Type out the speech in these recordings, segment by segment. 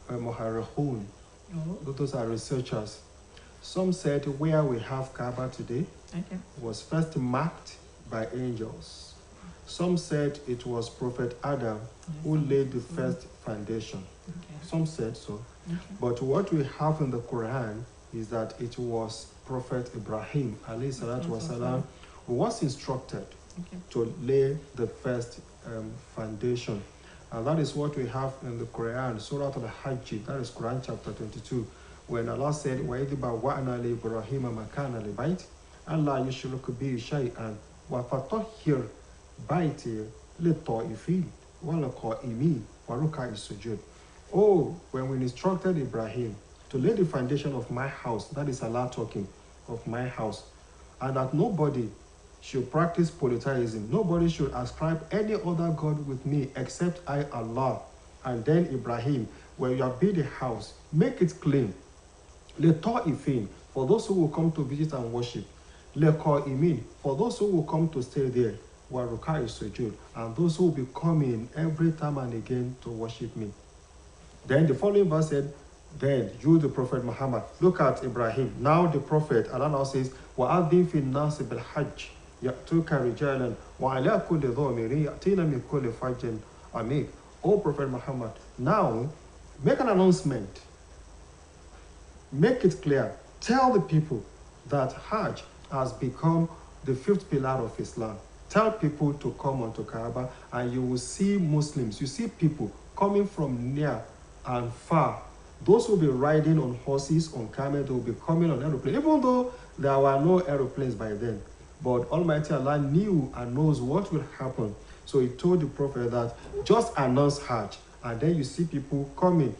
Muharrihun. Oh. Those are researchers. Some said where we have Kaaba today Okay. was first marked by angels. Some said it was Prophet Adam who laid the first foundation. Okay. Some said so. Okay. But what we have in the Quran is that it was Prophet Ibrahim alayhi salatu wasalam who was instructed to lay the first foundation. And that is what we have in the Quran, Surah Al-Hajj, that is Quran chapter 22, when Allah said, وَإِذْ بَوَّأْنَا لِإِبْرَاهِيمَ مَكَانَ الْبَيْتِ أَلَّا يُشْرِكْ بِهِ شَيْئًا وَفَطَهِّرْ بَيْتِي لِلطَّائِفِينَ وَالْقَائِمِينَ وَرُكَعِ السُّجُودِ. Oh, when we instructed Ibrahim to lay the foundation of my house, that is Allah talking, of my house, and that nobody should practice polytheism, nobody should ascribe any other God with me except I, Allah. And then Ibrahim, when you have built a house, make it clean. L'ta'ifin, for those who will come to visit and worship. L'qa'imin, for those who will come to stay there. Wa ruka'i sujud, and those who will be coming every time and again to worship me. Then the following verse said, then you, the Prophet Muhammad, look at Ibrahim. Now the Prophet, Allah now says, وَأَذِّن فِي النَّاسِ بِالْحَجِّ يَأْتُوكَ رِجَالًا وَعَلَىٰ كُلِّ ضَامِرٍ يَأْتِينَ مِنْ كُلِّ فَجٍّ عَمِيقٍ. O Prophet Muhammad, now make an announcement. Make it clear. Tell the people that Hajj has become the fifth pillar of Islam. Tell people to come onto Kaaba, and you will see Muslims. You see people coming from near and far. Those will be riding on horses, on camels, they will be coming on aeroplanes, even though there were no aeroplanes by then. But Almighty Allah knew and knows what will happen. So he told the Prophet that just announce Hajj, and then you see people coming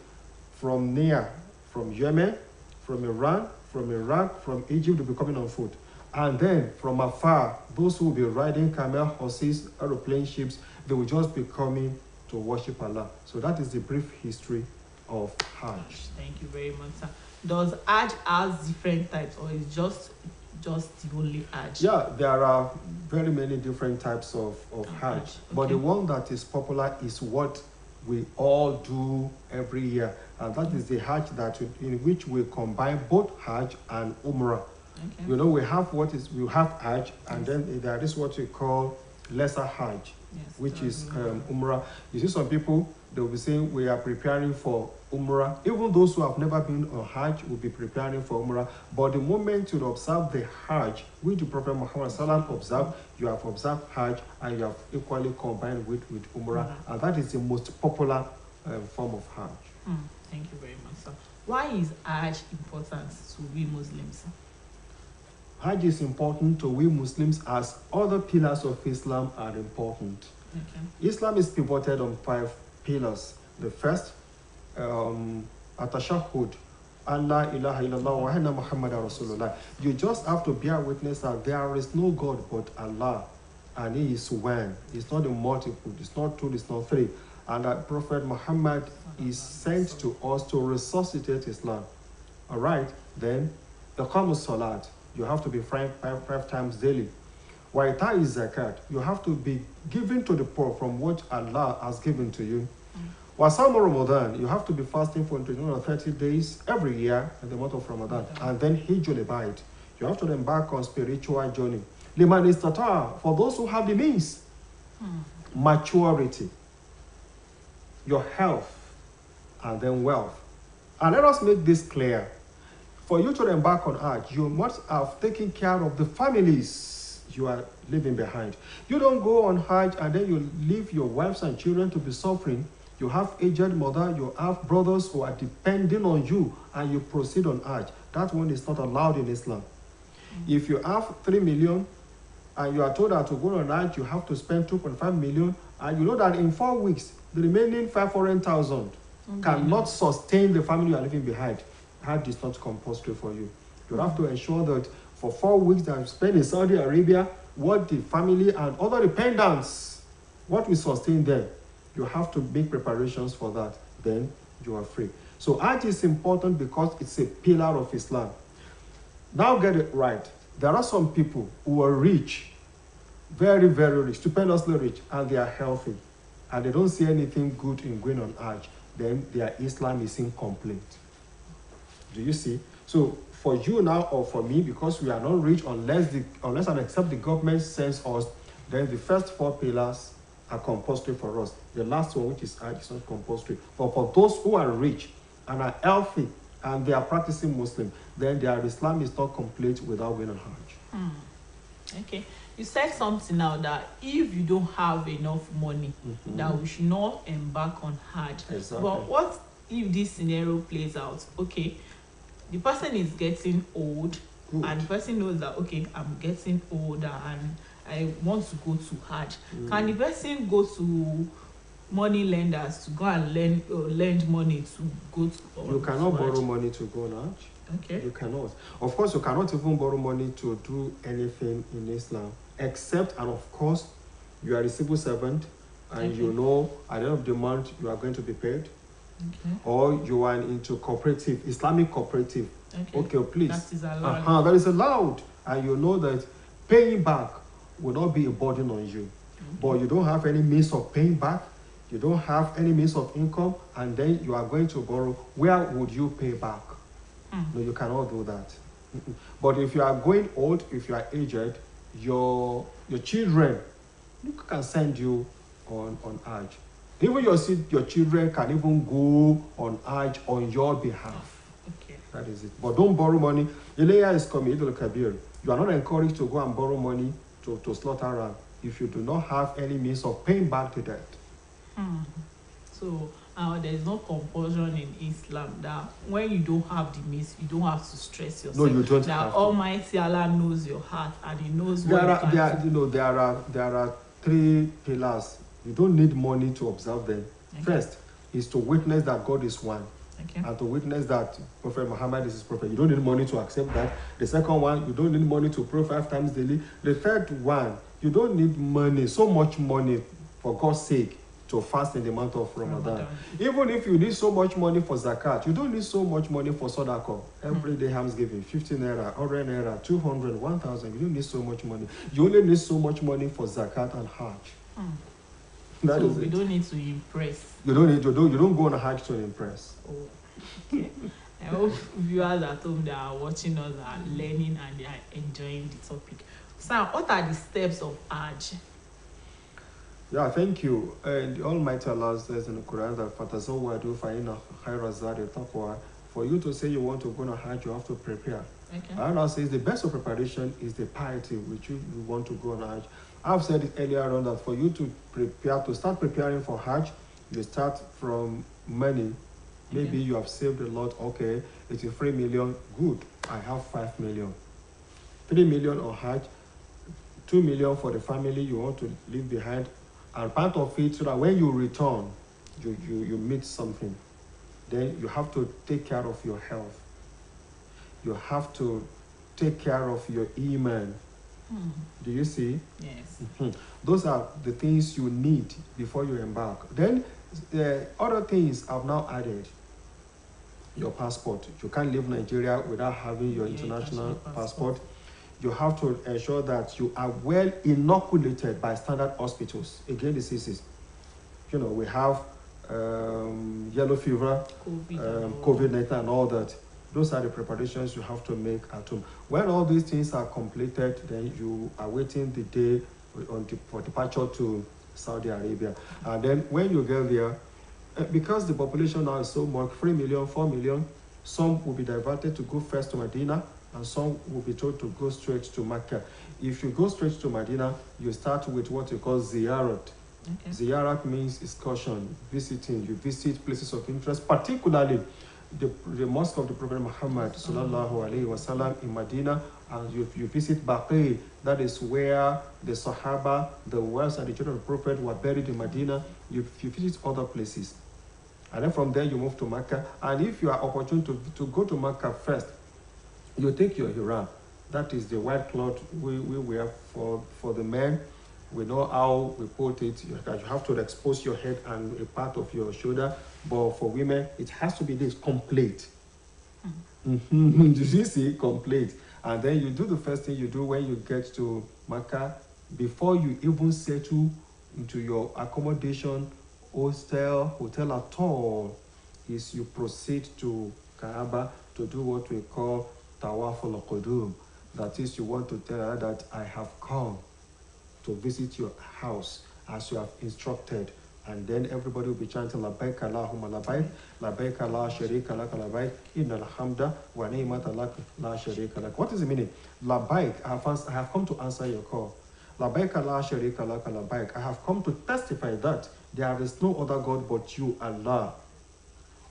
from near, from Yemen, from Iran, from Iraq, from Egypt, they'll be coming on foot. And then from afar, those who will be riding camel, horses, aeroplane, ships, they will just be coming to worship Allah. So that is the brief history of Hajj. Thank you very much, sir. Does Hajj has different types, or is just the only Hajj? Yeah, there are very many different types of Hajj. Okay. But the one that is popular is what we all do every year. And that is the Hajj in which we combine both Hajj and Umrah. Okay. You know, we have Hajj, and then there is what we call lesser Hajj, which is Umrah. You see some people, they will be saying we are preparing for Umrah. Even those who have never been on Hajj will be preparing for Umrah. But the moment you observe the Hajj, which the Prophet Muhammad Sallam observed, you have observed Hajj, and you have equally combined with Umrah. And that is the most popular form of Hajj. Thank you very much, sir. Why is Hajj important to we Muslims? Hajj is important to we Muslims as other pillars of Islam are important. Okay. Islam is pivoted on 5 pillars. The first, at-tashahhud, Allah ilaha illallah wa anna Muhammadan Rasulullah. You just have to bear witness that there is no God but Allah, and He is one. It's not a multiple, it's not 2, it's not 3. And that Prophet Muhammad is sent to us to resuscitate Islam. All right, then, iqam salat. You have to be five times daily. Waita is zakat. You have to be giving to the poor from what Allah has given to you. Wasam Ramadan. You have to be fasting for 30 days every year in the month of Ramadan. And then Hijjul Bayt. You have to embark on spiritual journey. Liman istata, for those who have the means. Maturity. Your health. And then wealth. And let us make this clear. For you to embark on Hajj, you must have taken care of the families you are leaving behind. You don't go on Hajj and then you leave your wives and children to be suffering. You have aged mother, you have brothers who are depending on you, and you proceed on Hajj. That one is not allowed in Islam. If you have 3 million and you are told that to go on Hajj, you have to spend 2.5 million, and you know that in 4 weeks, the remaining 500,000 cannot sustain the family you are leaving behind. Hajj is not compulsory for you. You have to ensure that for 4 weeks that you spend in Saudi Arabia, what the family and other dependents, what will sustain them, you have to make preparations for that. Then you are free. So Hajj is important because it's a pillar of Islam. Now get it right. There are some people who are rich, very, very rich, stupendously rich, and they are healthy. And they don't see anything good in going on Hajj. then their Islam is incomplete. Do you see? So for you now or for me, because we are not rich, unless and except the government sends us, then the first 4 pillars are compulsory for us. The last one, which is Hajj, is not compulsory. But for those who are rich and are healthy and they are practicing Muslim, then their Islam is not complete without going on Hajj. Okay. You said something now that if you don't have enough money, that we should not embark on Hajj. Exactly. But what if this scenario plays out? Okay, the person is getting old, and the person knows that, okay, I'm getting older and I want to go to Hajj. Can the person go to money lenders to go and lend money to go to? You cannot borrow money to go on Hajj. Okay. You cannot. Of course, you cannot even borrow money to do anything in Islam, except, and of course, you are a civil servant, and you know at the end of the month you are going to be paid. Okay. Or you are into cooperative, Islamic cooperative. Okay, please. That is allowed. That is allowed. And you know that paying back will not be a burden on you. But you don't have any means of paying back, you don't have any means of income, and then you are going to borrow. Where would you pay back? No, you cannot do that. But if you are going old, if you are aged, your children can send you on Hajj. Even your children can even go on Hajj on your behalf. Okay. That is it. But don't borrow money. Ilayah is coming, Idul Kabir. You are not encouraged to go and borrow money to slaughter ram if you do not have any means of paying back the debt. So there is no compulsion in Islam that when you don't have the means, you don't have to stress yourself. No, you don't that have to. Almighty Allah knows your heart and He knows There what are 3 pillars. You don't need money to observe them. Okay. First is to witness that God is one. Okay. And to witness that Prophet Muhammad is his prophet. You don't need money to accept that. The second one, you don't need money to pray 5 times daily. The third one, you don't need money, so much money, for God's sake, to fast in the month of Ramadan. Even if you need so much money for zakat, you don't need so much money for sadaqah. Every day Thanksgiving, 15 naira, 100 naira, 200, 1,000. You don't need so much money. You only need so much money for zakat and hajj. So we don't need to impress. You don't go on a hajj to impress. Oh, okay. I hope viewers at home that are watching us are learning and they are enjoying the topic. So, what are the steps of Hajj? Yeah, thank you. And the Almighty Allah says in the Quran that فَتَزَوَّدُوا فَإِنَّ خَيْرَ الزَّادِ التَّقْوَى. For you to say you want to go on a Hajj, you have to prepare. Okay. Allah says the best of preparation is the piety which you want to go on Hajj. I've said it earlier on that for you to prepare, to start preparing for Hajj, you start from money. Maybe you have saved a lot. Okay, it's 3 million. Good. I have 5 million. 3 million on Hajj, 2 million for the family you want to leave behind, and part of it so that when you return, you meet something. Then you have to take care of your health. You have to take care of your iman. Do you see? Yes. Those are the things you need before you embark. Then other things I've now added. Your passport. You can't leave Nigeria without having your international passport. You have to ensure that you are well inoculated by standard hospitals against diseases. You know, we have yellow fever, COVID-19 and all that. Those are the preparations you have to make at home. When all these things are completed, then you are waiting the day for departure to Saudi Arabia. And then when you get there, because the population now is so much, 3 million, 4 million, some will be diverted to go first to Medina, and some will be told to go straight to Mecca. If you go straight to Medina, you start with what you call ziyarat. Okay. Ziyarat means excursion, visiting. You visit places of interest, particularly the mosque of the Prophet Muhammad sallallahu alaihi wasallam in Medina, and you visit Baqi. That is where the Sahaba, the wives and the children of the Prophet were buried in Medina. You visit other places, and then from there you move to Mecca. And if you are opportune to go to Mecca first, you take your ihram. That is the white cloth we wear for the men. We know how we put it. You have to expose your head and a part of your shoulder. But for women, it has to be this complete. Did you see? Complete. And then you do the first thing you do when you get to Mecca, before you even settle into your accommodation, hotel at all. is you proceed to Kaaba to do what we call Tawaf al-Qudum. That is, you want to tell her that I have come to visit your house as you have instructed. And then everybody will be chanting Labbaik Allahumma Labbaik, Labbaik la sharika lak Labbaik, innal hamda wa ni'mata lak la sharika lak. What is the meaning? Labbaik, I have come to answer your call. Labbaik la sharika lak Labbaik, I have come to testify that there is no other God but you, Allah.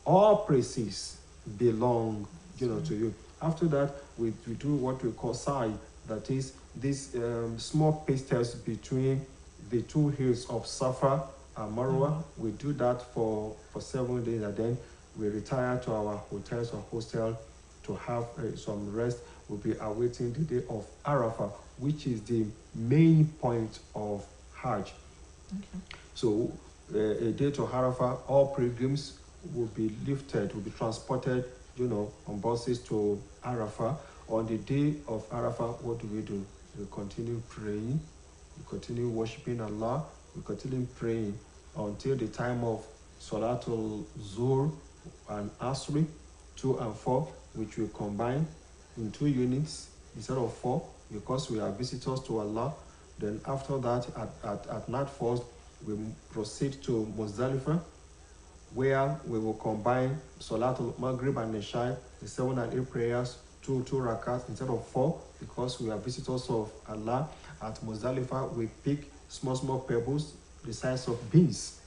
All praises belong, to you. After that, we do what we call sa'i, that is these small pastures between the two hills of Safa and Marwa. We do that for 7 days, and then we retire to our hotels or hostel to have some rest. We'll be awaiting the day of Arafah, which is the main point of Hajj. Okay. So a day to Arafah, all pilgrims will be lifted, will be transported, on buses to Arafah. On the day of Arafah, what do? We continue praying, we continue worshiping Allah, we continue praying until the time of Salatul Zuhr and Asri, 2 and 4, which we combine in 2 units instead of 4, because we are visitors to Allah. Then after that, at night first, we proceed to Muzdalifah, where we will combine Salatul Maghrib and Isha, the 7 and 8 prayers, 2 rakats instead of 4, because we are visitors of Allah. At Muzdalifah, we pick small pebbles the size of beans,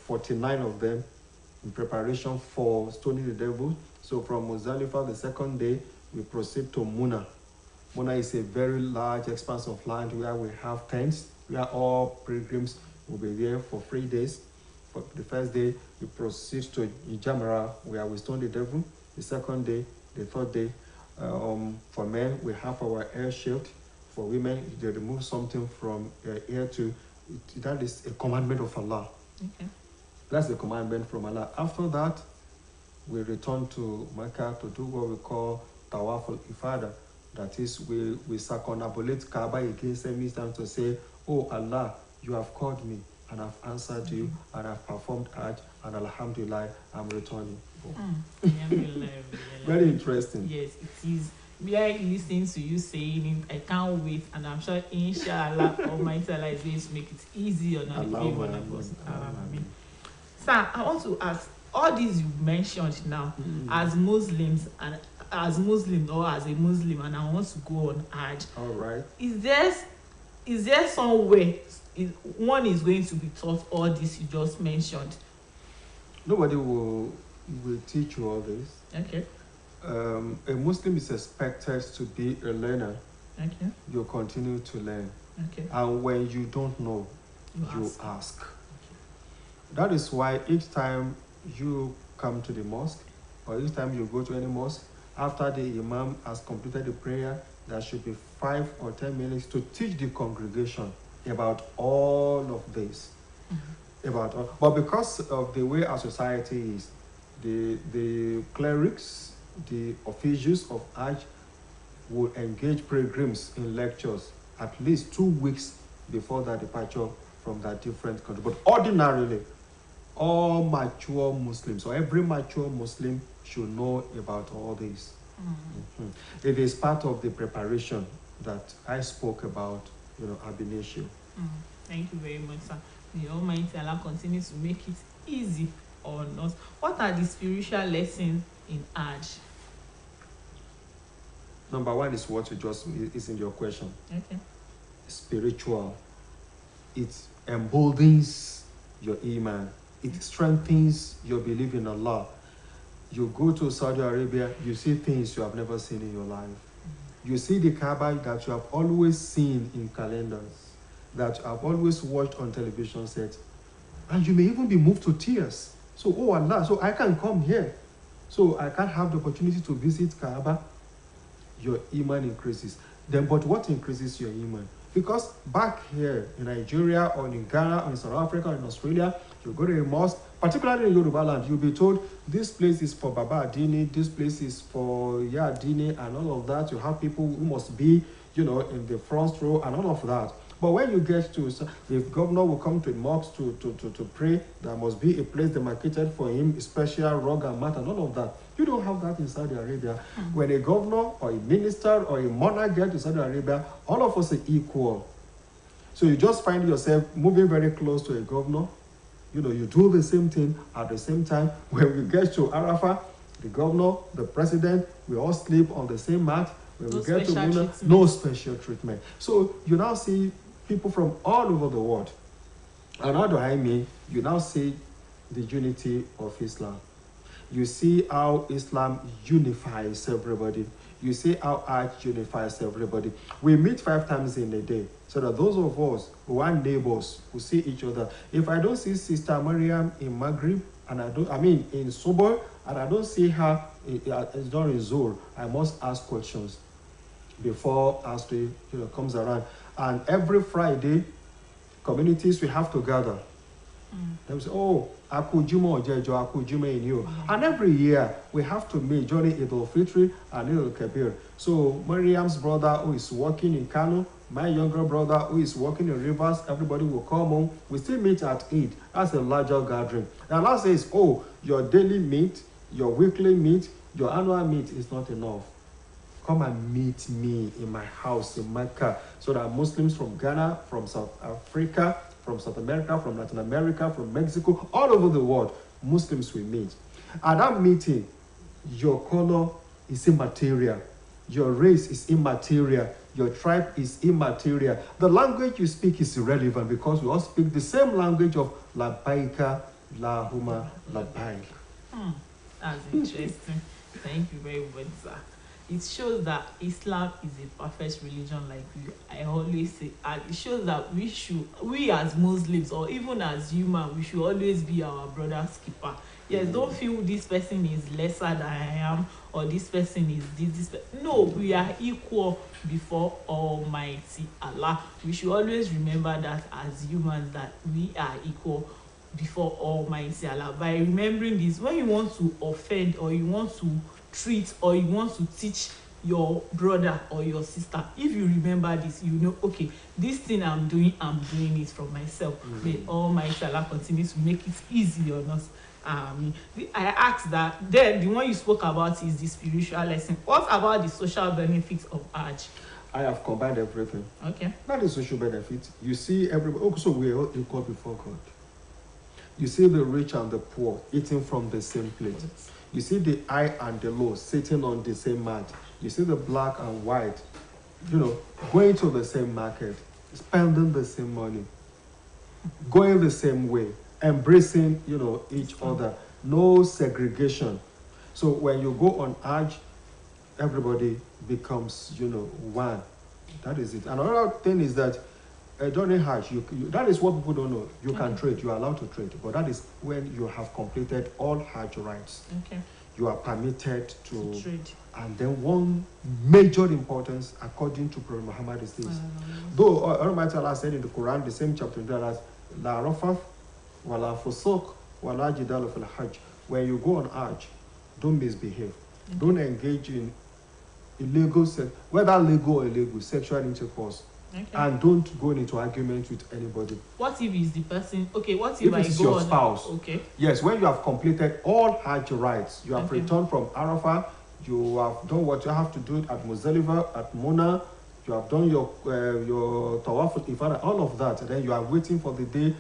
49 of them, in preparation for stoning the devil. So from Muzdalifah, the second day, we proceed to Muna. Muna is a very large expanse of land where we have tents, where all pilgrims will be there for 3 days. For the first day, we proceed to Jamra, where we stone the devil. The second day, the third day, for men, we have our air shield. For women, they remove something from ear to, that is a commandment of Allah. Okay. That's the commandment from Allah. After that, we return to Mecca to do what we call Tawaf al-Ifada. That is, we circumambulate Kaaba again 7 times to say, oh Allah, you have called me, and I've answered you, and I've performed Hajj, and Alhamdulillah, I'm returning. Very interesting. Yes, it is. We are listening to you saying it. I can't wait, and I'm sure, inshallah, Almighty Allah is going to make it easy on every one of us. Sir, I want to ask, all these you mentioned now, as Muslims and as Muslim or as a Muslim, and I want to go on Hajj. All right. Is there some way one is going to be taught all this you just mentioned? Nobody will teach you all this. Okay. A Muslim is expected to be a learner. Okay. You continue to learn. Okay. And when you don't know, you ask. Okay. That is why each time you come to the mosque, or each time you go to any mosque, after the imam has completed the prayer, there should be 5 or 10 minutes to teach the congregation about all of this. But because of the way our society is, the clerics, the officials of Hajj will engage pilgrims in lectures at least 2 weeks before their departure from their different countries. But ordinarily, all mature Muslims, or every mature Muslim, should know about all this. It is part of the preparation that I spoke about, ab initio. Thank you very much, sir. The Almighty Allah continues to make it easy on us. What are the spiritual lessons in Hajj? Number 1 is what you just is in your question. Okay. Spiritual. It emboldens your iman. It strengthens your belief in Allah. You go to Saudi Arabia, you see things you have never seen in your life. You see the Kaaba that you have always seen in calendars, that you have always watched on television sets, and you may even be moved to tears. So, oh Allah, so I can come here, so I can have the opportunity to visit Kaaba. Your iman increases. Then, but what increases your iman? Because back here in Nigeria, or in Ghana, or in South Africa, or in Australia, you go to a mosque, particularly in Yoruba land, you'll be told this place is for Baba Adini, this place is for Ya Adini, and all of that. You have people who must be, in the front row and all of that. But when you get to, if governor will come to a mosque to pray, there must be a place demarcated for him, special rug and mat and all of that. You don't have that in Saudi Arabia. When a governor or a minister or a monarch gets to Saudi Arabia, all of us are equal. So you just find yourself moving very close to a governor. You know, you do the same thing at the same time. When we get to Arafah, the governor, the president, we all sleep on the same mat. When we get to Muna, no special treatment. So you now see people from all over the world. And how do I mean? You now see the unity of Islam. You see how Islam unifies everybody. You see how Hajj unifies everybody. We meet 5 times in a day, so that those of us who are neighbors who see each other. If I don't see Sister Mariam in Maghrib, and in Subur, and I don't see her during Zuhr, I must ask questions before Asri comes around. And every Friday, communities we have to gather. They say, oh, Akujuma Ojejo, Akujuma in you. And every year we have to meet during Eid al-Fitr and Eid al-Kabir. So Mariam's brother who is working in Kano, my younger brother who is working in Rivers, everybody will come home. We still meet at Eid. That's a larger gathering. And Allah says, oh, your daily meet, your weekly meet, your annual meet is not enough. Come and meet me in my house in Mecca, so that Muslims from Ghana, from South Africa, from South America, from Latin America, from Mexico, all over the world, Muslims will meet. At that meeting, your color is immaterial, your race is immaterial, your tribe is immaterial. The language you speak is irrelevant, because we all speak the same language of Labbaika, Lahumma, Labbaik. That's interesting. Thank you very much, sir. It shows that Islam is a perfect religion, like I always say. And it shows that we as Muslims, or even as human, we should always be our brother's keeper. Yes, don't feel this person is lesser than I am, or this person is this. No, we are equal before Almighty Allah. We should always remember that as humans, that we are equal before Almighty Allah. By remembering this, when you want to offend, or you want to treat, or you want to teach your brother or your sister, if you remember this, you know, okay, this thing I'm doing it for myself. May Almighty Allah continue to make it easy on us. I asked that, then the one you spoke about is the spiritual lesson. What about the social benefits of Hajj? I have combined everything. Okay. Not the social benefits. You see everybody. Oh, so we are all equal before God. You see the rich and the poor eating from the same plate. You see the high and the low sitting on the same mat. You see the black and white, going to the same market, spending the same money, going the same way, embracing, each other. No segregation. So when you go on Hajj, everybody becomes, one. That is it. Another thing is that during Hajj, that is what people don't know. You can trade. You are allowed to trade. But that is when you have completed all Hajj rites. Okay. You are permitted to trade. And then one major importance, according to Prophet Muhammad, is this. Though Almighty Allah said in the Quran, the same chapter, that La rafaf, wa la fusuq, wa la jidal fil hajj. When you go on Hajj, don't misbehave. Don't engage in illegal, whether legal or illegal, sexual intercourse. Okay. And don't go into argument with anybody. What if it's the person? Okay, what if I it's go your on spouse? Okay. Yes, when you have completed all Hajj rites, you have returned from Arafah, you have done what you have to do at Muzdalifah, at Muna, you have done your Tawaf Ifadah, all of that, and then you are waiting for the day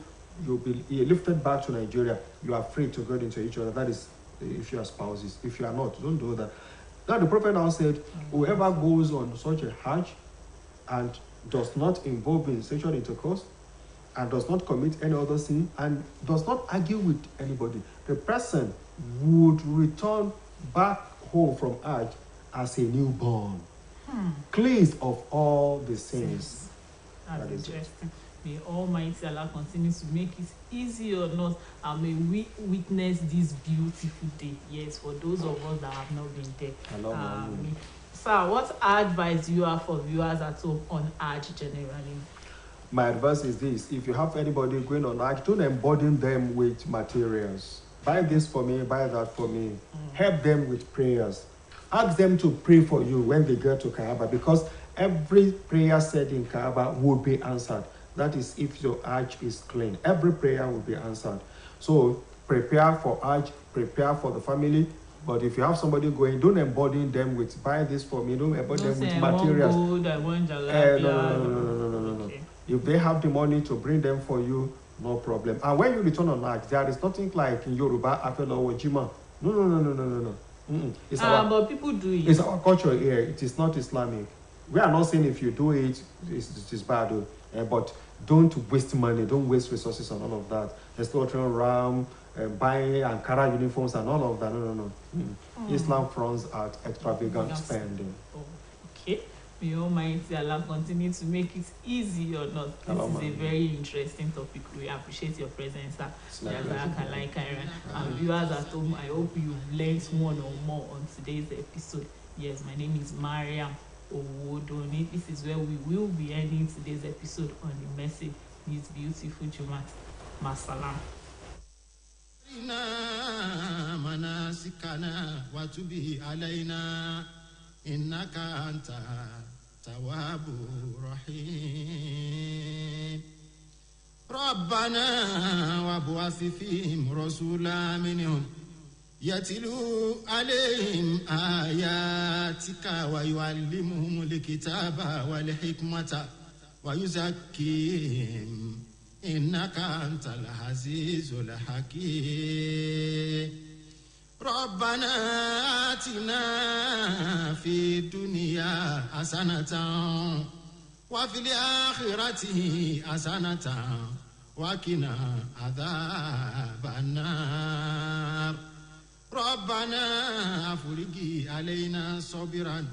you'll be lifted back to Nigeria. You are free to go into each other. That is if you are spouses. If you are not, don't do that. Now the Prophet now said, whoever goes on such a Hajj and does not involve in sexual intercourse, and does not commit any other sin, and does not argue with anybody, the person would return back home from Hajj as a newborn, cleansed of all the sins. That's interesting. May Almighty Allah continue to make it easy on us, and may we witness this beautiful day. Yes, for those of us that have not been there. Sir, what advice do you have for viewers at home on Hajj generally? My advice is this: if you have anybody going on Hajj, don't emburden them with materials. Buy this for me, buy that for me. Help them with prayers. Ask them to pray for you when they get to Kaaba, because every prayer said in Kaaba will be answered. That is, if your Hajj is clean, every prayer will be answered. So prepare for Hajj, prepare for the family. But if you have somebody going, don't embolden them with buy this for me. Don't embolden them with materials. I want jalabia. No. Okay. If they have the money to bring them for you, no problem. And when you return on Hajj, there is nothing like in Yoruba Apelo or Jima. No. It's but people do it. It's our culture here. It is not Islamic. We are not saying if you do it, it's bad. But don't waste money. Don't waste resources on all of that. Slaughtering ram, buying Ankara uniforms and all of that. No. Islam frowns at extravagant spending. Okay. May Almighty Allah continue to make it easy or not. This is a very interesting topic. We appreciate your presence, sir. And viewers at home, I hope you've learned one or more on today's episode. Yes, my name is Mariam Owodoni. This is where we will be ending today's episode on the message. This beautiful Jumat. Masalam. إنك أنت تواب رحيم ربنا وابعث فيهم رسولا منهم يتلو عليهم آياتك ويعلمهم الكتاب والحكمة ويزكيهم إنك أنت العزيز الحكيم ربنا آتنا في الدنيا حسنة وفي الآخرة حسنة وقنا عذاب النار ربنا أفرج علينا صبرا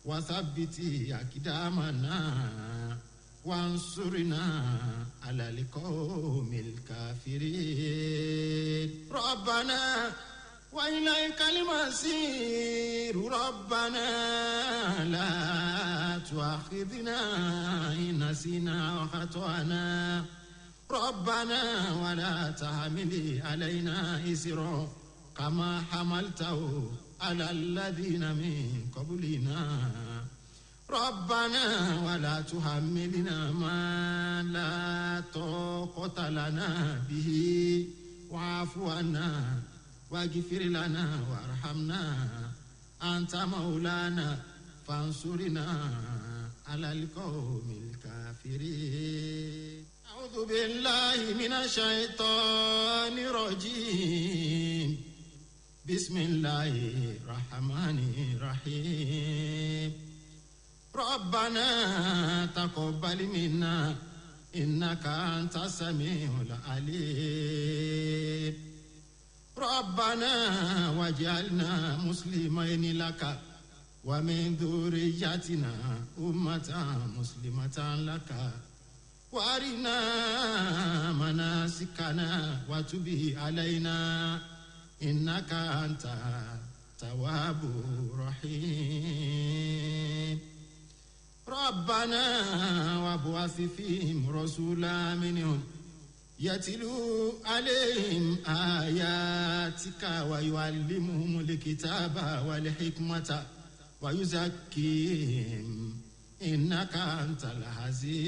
وثبت أقدامنا وانصرنا على القوم الكافرين ربنا وإليك المصير ربنا لا تؤاخذنا إن نسينا وخطأنا ربنا ولا تحمل علينا إصرا كما حملته على الذين من قبلنا ربنا ولا تحملنا ما لا طاقة لنا به واعف عنا واغفر لنا وارحمنا أنت مولانا فانصرنا على القوم الكافرين أعوذ بالله من الشيطان الرجيم بسم الله الرحمن الرحيم ربنا تقبل منا إنك أنت السميع العليم ربنا واجعلنا مسلمين لك ومن ذريتنا أمة مسلمة لك وأرنا مناسكنا وتب علينا إنك أنت تواب رحيم ربنا وابعث فيهم رسولا منهم يتلو عليهم آياتك ويعلمهم الكتاب والحكمة ويزكيهم إنك أنت العزيز